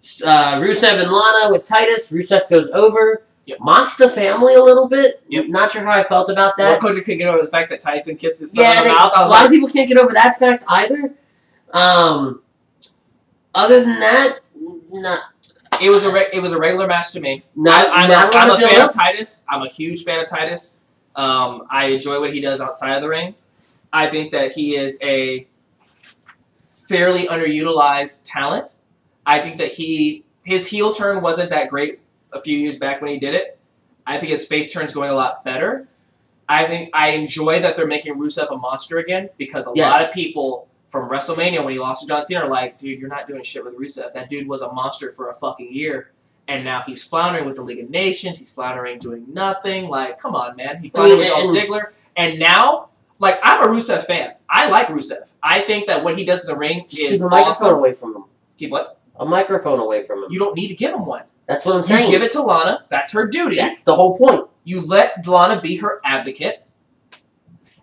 Rusev and Lana with Titus. Rusev goes over. Yep. Mocks the family a little bit. Yep. Not sure how I felt about that. Coach could get over the fact that Tyson kissed his son in the mouth. A lot of people can't get over that fact either. Other than that, not. It was a regular match to me. I'm a fan of Titus. I'm a huge fan of Titus. I enjoy what he does outside of the ring. I think that he is a fairly underutilized talent. I think that his heel turn wasn't that great a few years back when he did it. I think his face turn's going a lot better. I enjoy that they're making Rusev a monster again, because a lot of people from WrestleMania when he lost to John Cena are like, dude, you're not doing shit with Rusev. That dude was a monster for a fucking year, and now he's floundering with the League of Nations. He's floundering doing nothing. Like, come on, man. He floundered with Dolph Ziggler, and now, like, I'm a Rusev fan. I like Rusev. I think that what he does in the ring is keep a microphone away from him. Keep what? A microphone away from him. You don't need to give him one. That's what I'm saying. You give it to Lana. That's her duty. That's the whole point. You let Lana be her advocate,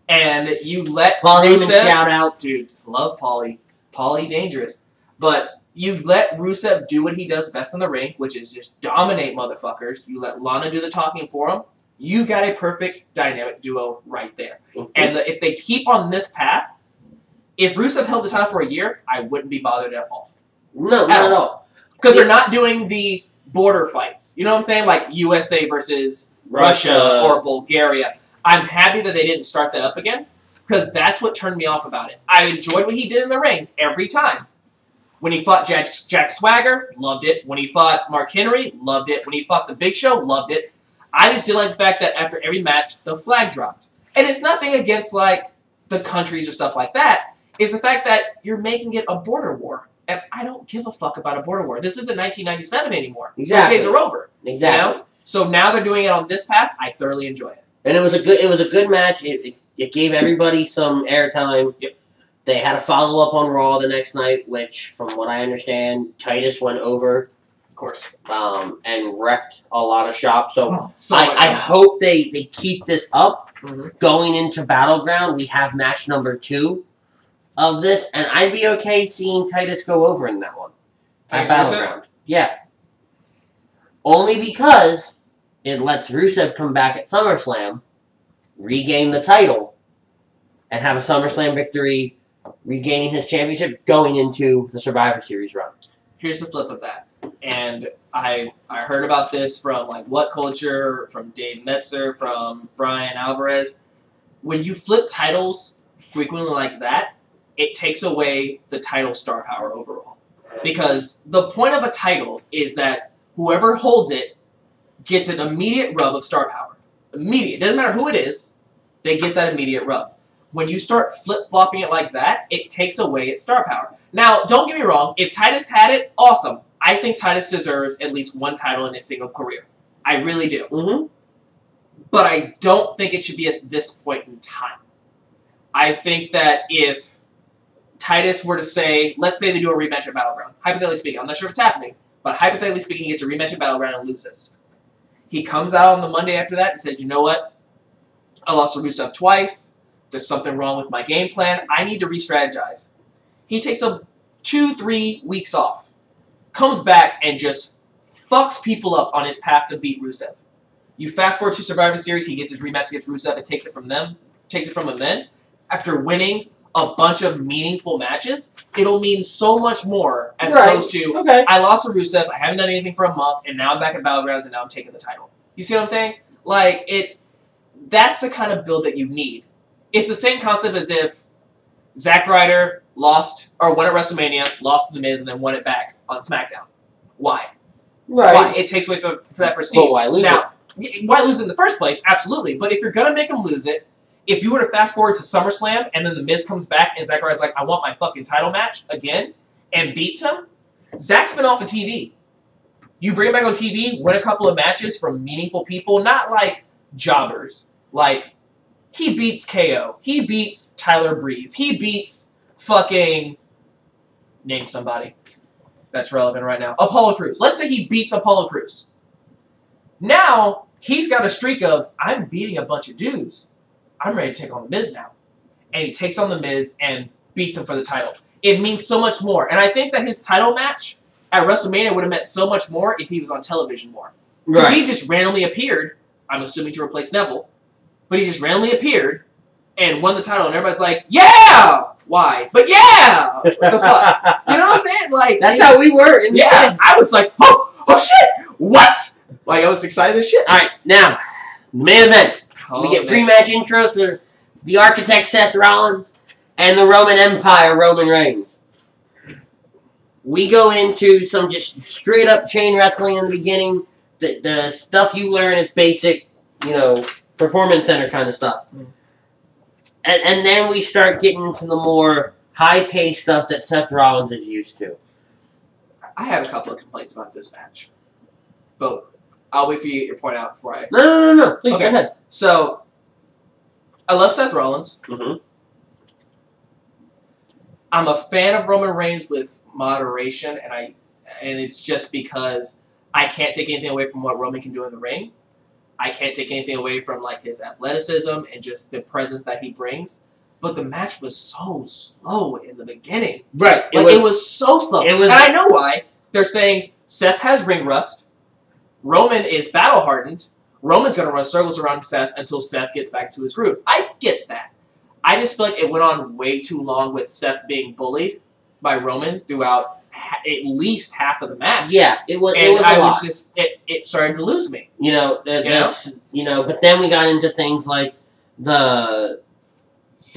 and you let Paul Rusev... Heyman shout out. Dude, love Paulie. Paulie dangerous. But you let Rusev do what he does best in the ring, which is just dominate motherfuckers. You let Lana do the talking for him. You got a perfect dynamic duo right there. Mm-hmm. And if they keep on this path, if Rusev held the title for a year, I wouldn't be bothered at all. No, not at all. Because they're not doing the border fights. You know what I'm saying? Like USA versus Russia or Bulgaria. I'm happy that they didn't start that up again, because that's what turned me off about it. I enjoyed what he did in the ring every time. When he fought Jack Swagger, loved it. When he fought Mark Henry, loved it. When he fought The Big Show, loved it. I just didn't like the fact that after every match, the flag dropped. And it's nothing against, like, the countries or stuff like that. It's the fact that you're making it a border war. And I don't give a fuck about a border war. This isn't 1997 anymore. Exactly. Those days are over. Exactly. You know? So now they're doing it on this path. I thoroughly enjoy it. And it was a good match. It gave everybody some airtime. Yep. They had a follow up on Raw the next night, which, from what I understand, Titus went over. Of course. And wrecked a lot of shop. So, I hope they keep this up. Mm-hmm. Going into Battleground, we have match number 2 of this, and I'd be okay seeing Titus go over in that one. At Battleground. Yeah. Only because it lets Rusev come back at SummerSlam, regain the title, and have a SummerSlam victory, regaining his championship, going into the Survivor Series run. Here's the flip of that. And I heard about this from, like, What Culture, from Dave Metzer, from Brian Alvarez. When you flip titles frequently like that, it takes away the title star power overall. Because the point of a title is that whoever holds it gets an immediate rub of star power. Immediate. It doesn't matter who it is. They get that immediate rub. When you start flip-flopping it like that, it takes away its star power. Now, don't get me wrong. If Titus had it, awesome. I think Titus deserves at least one title in his single career. I really do. Mm-hmm. But I don't think it should be at this point in time. I think that if Titus were to say, let's say they do a rematch at Battleground. Hypothetically speaking, I'm not sure if it's happening, but hypothetically speaking, he gets a rematch at Battleground and loses. He comes out on the Monday after that and says, you know what? I lost to Rusev twice. There's something wrong with my game plan. I need to re-strategize. He takes 2-3 weeks off. Comes back and just fucks people up on his path to beat Rusev. You fast forward to Survivor Series, he gets his rematch against Rusev and takes it from him then. After winning a bunch of meaningful matches, it'll mean so much more as opposed to, I lost to Rusev, I haven't done anything for a month, and now I'm back at Battlegrounds and now I'm taking the title. You see what I'm saying? Like, that's the kind of build that you need. It's the same concept as if Zack Ryder lost, or won at WrestleMania, lost to The Miz, and then won it back on SmackDown. Why? Right. Why? It takes away from that prestige. But why lose it? Why lose it in the first place? Absolutely. But if you're going to make him lose it, if you were to fast forward to SummerSlam, and then The Miz comes back, and Zack Ryder's like, I want my fucking title match again, and beats him, Zack's been off of TV. You bring him back on TV, win a couple of matches from meaningful people, not like jobbers. Like, he beats KO. He beats Tyler Breeze. He beats fucking... Name somebody that's relevant right now. Apollo Crews. Let's say he beats Apollo Crews. Now, he's got a streak of, I'm beating a bunch of dudes. I'm ready to take on The Miz now. And he takes on The Miz and beats him for the title. It means so much more. And I think that his title match at WrestleMania would have meant so much more if he was on television more. Because he just randomly appeared, I'm assuming to replace Neville, but he just randomly appeared and won the title, and everybody's like, yeah! Why? But yeah! What the fuck? You know what I'm saying? Like, that's how we were. Yeah, I was like, oh shit! What? Like, I was excited as shit. Alright, now, the main event. We get pre-match intros for the Architect Seth Rollins and the Roman Empire Roman Reigns. We go into some just straight-up chain wrestling in the beginning. The stuff you learn is basic, Performance Center kind of stuff. And then we start getting into the more high-paced stuff that Seth Rollins is used to. I have a couple of complaints about this match. But I'll wait for you to get your point out before I... No. Please, go ahead. So, I love Seth Rollins. Mm-hmm. I'm a fan of Roman Reigns with moderation, and it's just because I can't take anything away from what Roman can do in the ring. I can't take anything away from like his athleticism and just the presence that he brings. But the match was so slow in the beginning. Right. It was so slow. And I know why. They're saying Seth has ring rust. Roman is battle hardened. Roman's going to run circles around Seth until Seth gets back to his groove. I get that. I just feel like it went on way too long with Seth being bullied by Roman throughout at least half of the match. Yeah, it was. It started to lose me. But then we got into things like the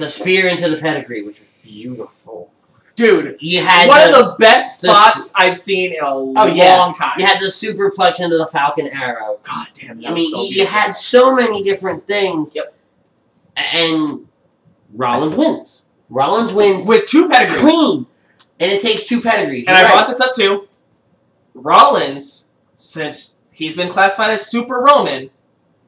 spear into the pedigree, which was beautiful. Dude, you had one of the best spots I've seen in a long time. You had the superplex into the Falcon Arrow. God damn, you had so many different things. Yep. And Rollins wins. Rollins wins with 2 pedigrees. Clean. And it takes 2 pedigrees. And I brought this up too. Rollins, since he's been classified as Super Roman,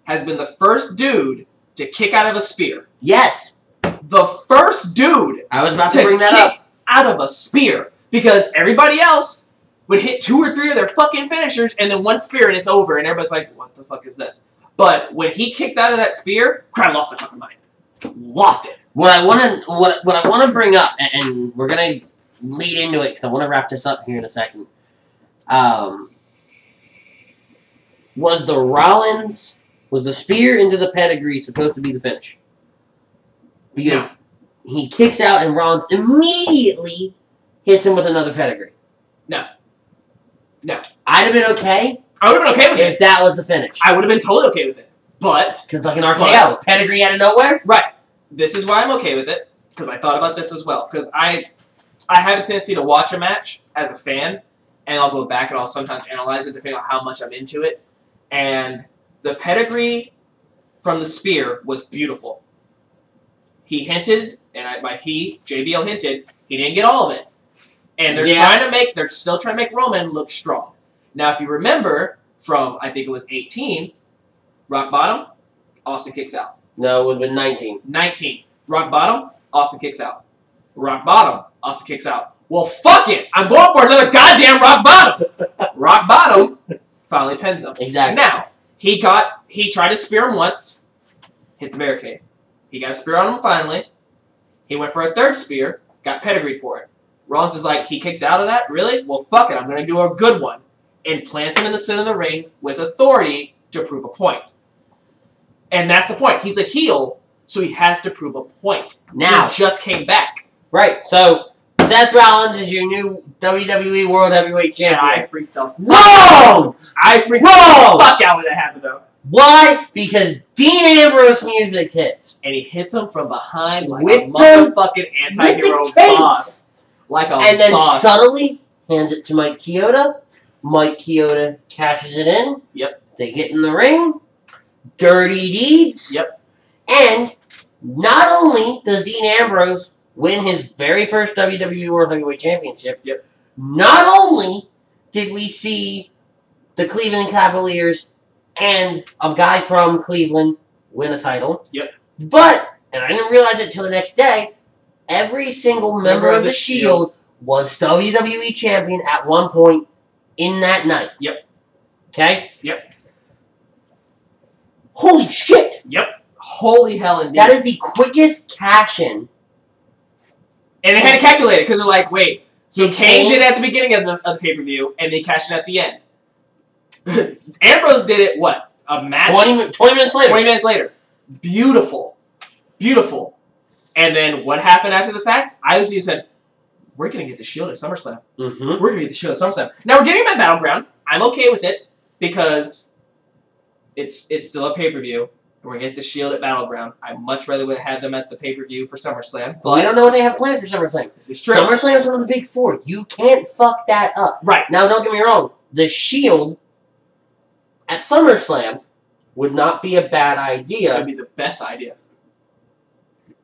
has been the first dude to kick out of a spear. Yes. The first dude I was about to bring that up. Out of a spear. Because everybody else would hit 2 or 3 of their fucking finishers and then 1 spear and it's over. And everybody's like, what the fuck is this? But when he kicked out of that spear, crowd lost their fucking mind. Lost it. What I want to bring up, and we're going to lead into it because I want to wrap this up here in a second, was the spear into the pedigree supposed to be the finish? Because he kicks out and Rollins immediately hits him with another pedigree. No. I'd have been okay. I would have been okay with it. If that was the finish. I would have been totally okay with it. But... Because like an RKO. Pedigree out of nowhere? Right. This is why I'm okay with it. Because I thought about this as well. Because I have a tendency to watch a match as a fan. And I'll go back and I'll sometimes analyze it depending on how much I'm into it. And the pedigree from the spear was beautiful. He hinted, and by he, JBL hinted, he didn't get all of it. And they're still trying to make Roman look strong. Now, if you remember from, I think it was 18, rock bottom, Austin kicks out. No, it would have been 19. 19. Rock bottom, Austin kicks out. Rock bottom, Austin kicks out. Well, fuck it. I'm going for another goddamn rock bottom. Rock bottom finally pins him. Exactly. Now, he tried to spear him once, hit the barricade. He got a spear on him finally. He went for a third spear, got pedigreed for it. Rollins is like, he kicked out of that? Really? Well, fuck it. I'm going to do a good one. And plants him in the center of the ring with authority to prove a point. And that's the point. He's a heel, so he has to prove a point. Now, he just came back. Right. So, Seth Rollins is your new WWE World Heavyweight Champion. I freaked the fuck out when that happened, though. Why? Because Dean Ambrose music hits. And he hits him from behind like with a motherfucking anti-hero boss. Like a and then boss. subtly hands it to Mike Chioda. Mike Chioda cashes it in. Yep. They get in the ring. Dirty deeds. Yep. And not only does Dean Ambrose win his very first WWE World Heavyweight Championship, yep. Not only did we see the Cleveland Cavaliers and a guy from Cleveland win a title, yep. But, and I didn't realize it until the next day, every single member of the Shield was WWE Champion at one point in that night. Yep. Okay? Yep. Holy shit! Yep. Holy hell indeed. That is the quickest cash-in. And they had to calculate it, because they're like, wait, so Kane did it at the beginning of the pay-per-view, and they cashed it at the end. Ambrose did it, what? A match? 20 minutes later. 20 minutes later. Beautiful. Beautiful. And then what happened after the fact? I legitimately said, we're going to get the Shield at SummerSlam. Mm-hmm. We're going to get the Shield at SummerSlam. Now, we're getting them at Battleground. I'm okay with it, because it's still a pay-per-view, and we're going to get the Shield at Battleground. I much rather would have had them at the pay-per-view for SummerSlam. But we don't know what they have planned for SummerSlam. This is true. SummerSlam is one of the big four. You can't fuck that up. Right. Now, don't get me wrong. The Shield at SummerSlam would not be a bad idea. That would be the best idea.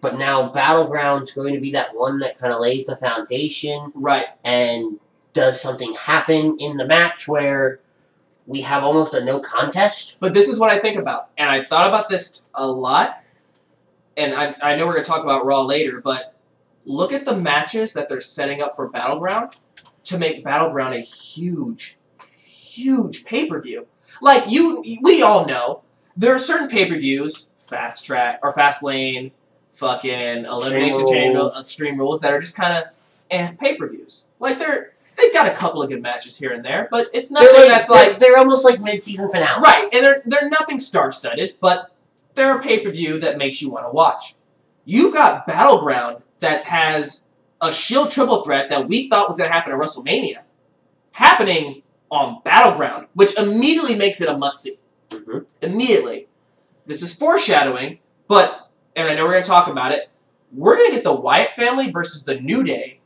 But now Battleground's going to be that one that kind of lays the foundation. Right. And does something happen in the match where we have almost a no contest? But this is what I think about. And I thought about this a lot. And I know we're going to talk about Raw later, but look at the matches that they're setting up for Battleground to make Battleground a huge, huge pay-per-view. Like, we all know, there are certain pay-per-views, Fast Track, or Fast Lane, fucking Elimination Chamber, Extreme Rules, that are just kind of pay-per-views. Like, they've got a couple of good matches here and there, but it's nothing that's like... They're almost like mid-season finales. Right, and they're nothing star-studded, but they're a pay-per-view that makes you want to watch. You've got Battleground that has a Shield triple threat that we thought was going to happen at WrestleMania happening on Battleground, which immediately makes it a must-see. Mm-hmm. Immediately. This is foreshadowing, but, and I know we're going to talk about it, we're going to get the Wyatt family versus the New Day.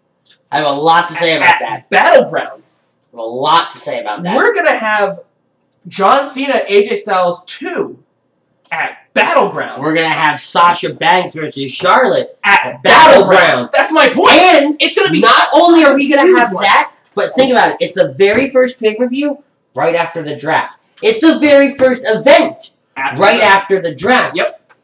I have a lot to say about that. Battleground. I have a lot to say about that. We're going to have John Cena, AJ Styles 2 at Battleground. We're going to have Sasha Banks versus Charlotte at Battleground. That's my point. And it's going to be not only are we going to have that, but think about it. It's the very first pay-per-view right after the draft. It's the very first event after the draft. Yep.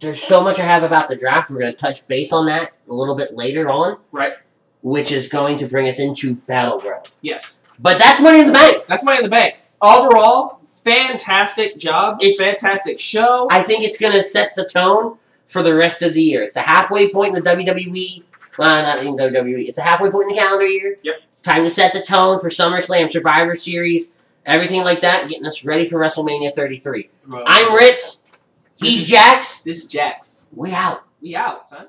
There's so much I have about the draft. We're going to touch base on that a little bit later on. Right. Which is going to bring us into Battleground. Yes. But that's Money in the Bank. That's Money in the Bank. Overall, fantastic job. It's fantastic show. I think it's going to set the tone for the rest of the year. It's the halfway point in the WWE. Not in WWE. It's the halfway point in the calendar year. Yep. It's time to set the tone for SummerSlam, Survivor Series, everything like that, getting us ready for WrestleMania 33. I'm Ritz. He's Jax. This is Jax. We out. We out, son.